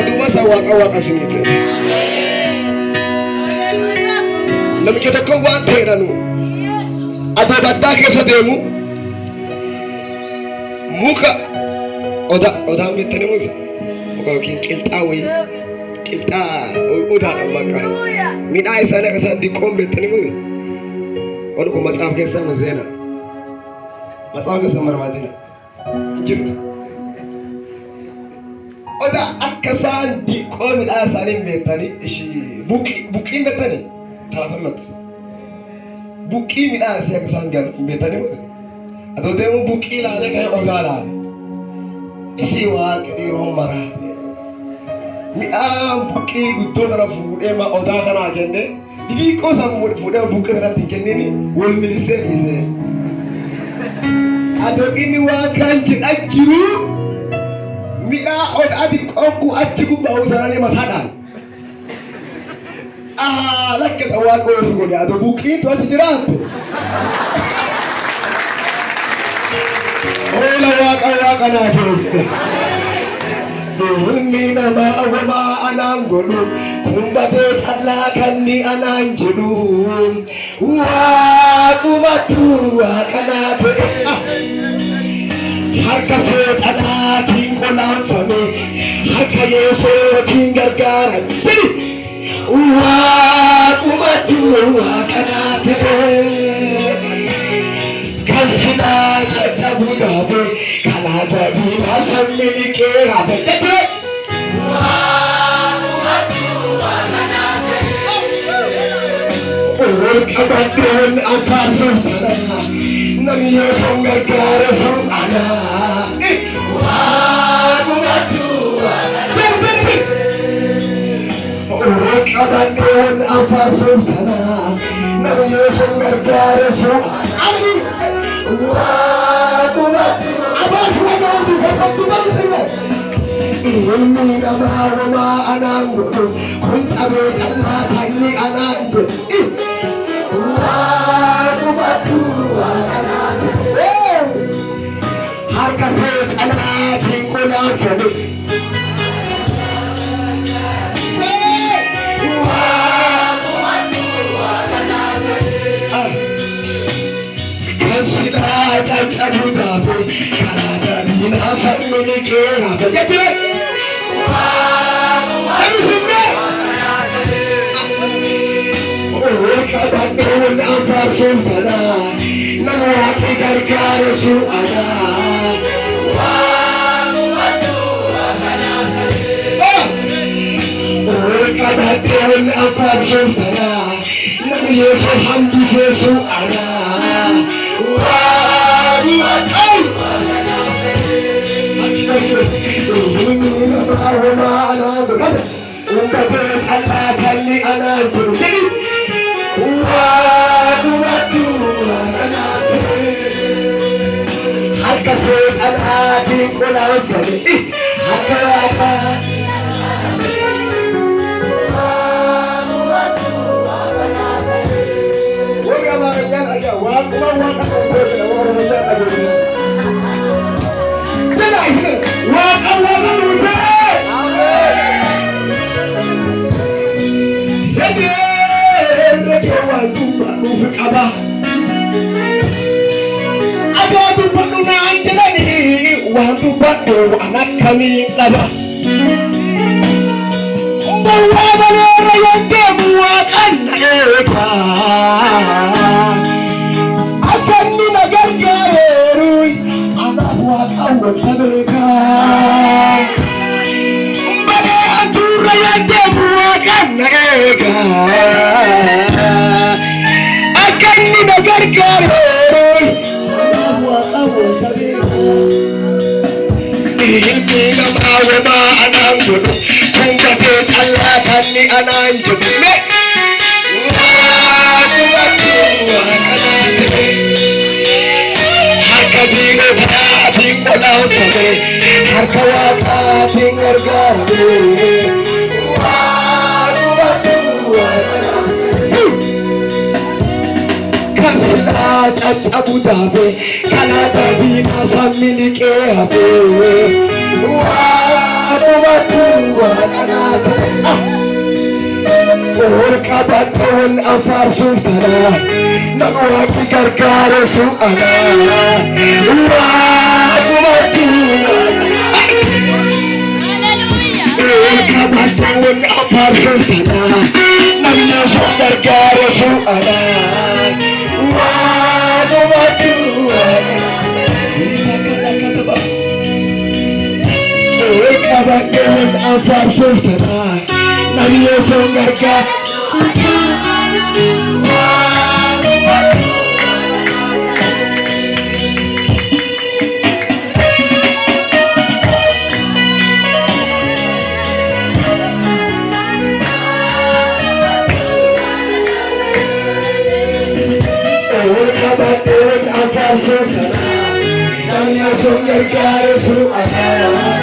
Kaduma sawaqa sinite. Namicha tokko waan ta'edhanu. Adoo baddaa keessa deemu muka odaan beektanii muka yookiin qilxaa wayii qilxaa odaadhaan maqaan midhaan isaanii akka isaan diqqoon beektanii muka ol kun matsaaf keessaa mazeena matsaaf keessaa marmaadina jirtu odaa akka isaan diqqoo midhaan isaanii beektanii ishii buqiin beektanii talaafamatti buqqii midhaan isii akka isaan beektanii muka adoo deemu buqqii laalee kan odaa laale isii waaqa dhiiroo maraate midhaan buqqii guddoo kana fuudhee odaa kanaa kenne didiiqoo san fuudhee buqqii kanatti hin kennini wal milisee dhiisee adoo inni waa kan jedha jiru midhaan odaa diqqoo achi gubbaa usananii mataadhaan lakkata waaqa ofi godhe adoo buqqiintu achi jiraattu Ola waaqa naafuu ilmi namaa homaa anaan godhu kumbatee callaa kanni anaan jedhu waaqumatu waaqa naafee harka seexanaatiin qolaanfame harka yeesootiin gargaarame waaqumatu waaqa naafee Kansila katabu dabe kalada dina samini kera bete Ol kabadon antar sultana nami yosongar gara sultana Ol kabadon antar sultana nami yosongar gara sultana Ilmi namaa homaa anaan godhu kun cabee callaa tanni anaan godhu waaqumatu waaqanaatu harka seexanaatiin qolaanfame Kansila cacabu dabe kalada dina samini kera bete Kabadon anfar sultana namaki gargaar su'ana Kabadon anfar sultana nami yesu hamdi ke su'ana Harka seexanaatiin qolaanfame harka waaqaa warri amaariyaan ayyaa waaquma waaqa tokkoodha warra amaariyaan adeemudha jala isheen waaqa nuutee hedee waan dubbaa nuufi qaba adoo dubbadhu naan jedhanii waan dubbadhu waan akkamiin qaba Bawwaa baleerra yoo deemu waaqan na eega akka inni na gargaareeru anaaf waaqan wanta beeka balee antuurra yoo deemu waaqan na eega akka inni na gargaareeru anaaf waaqan wanta beeka ilmi namaa homaa anaan godhu Kumbatee callaa kanni anaan jedhu harka diinotaatiin qolaanfame harka waaqaatiin gargaarame kan silaa caccabu daabe kanaa dabiinaa sammini qee hafe Kumatu qabaattoon afaarsuuf taraa nama waaqni gargaaresu anaa waanumatu qabaattoon afaarsuuf taraa namni Yesuus gargaaresu anaa waanumatu qabaattoon afaarsuuf taraa namni Yesuus gargaaresu qabaattoon afaarsuuf taraa namni Yesuus gargaaresu anaa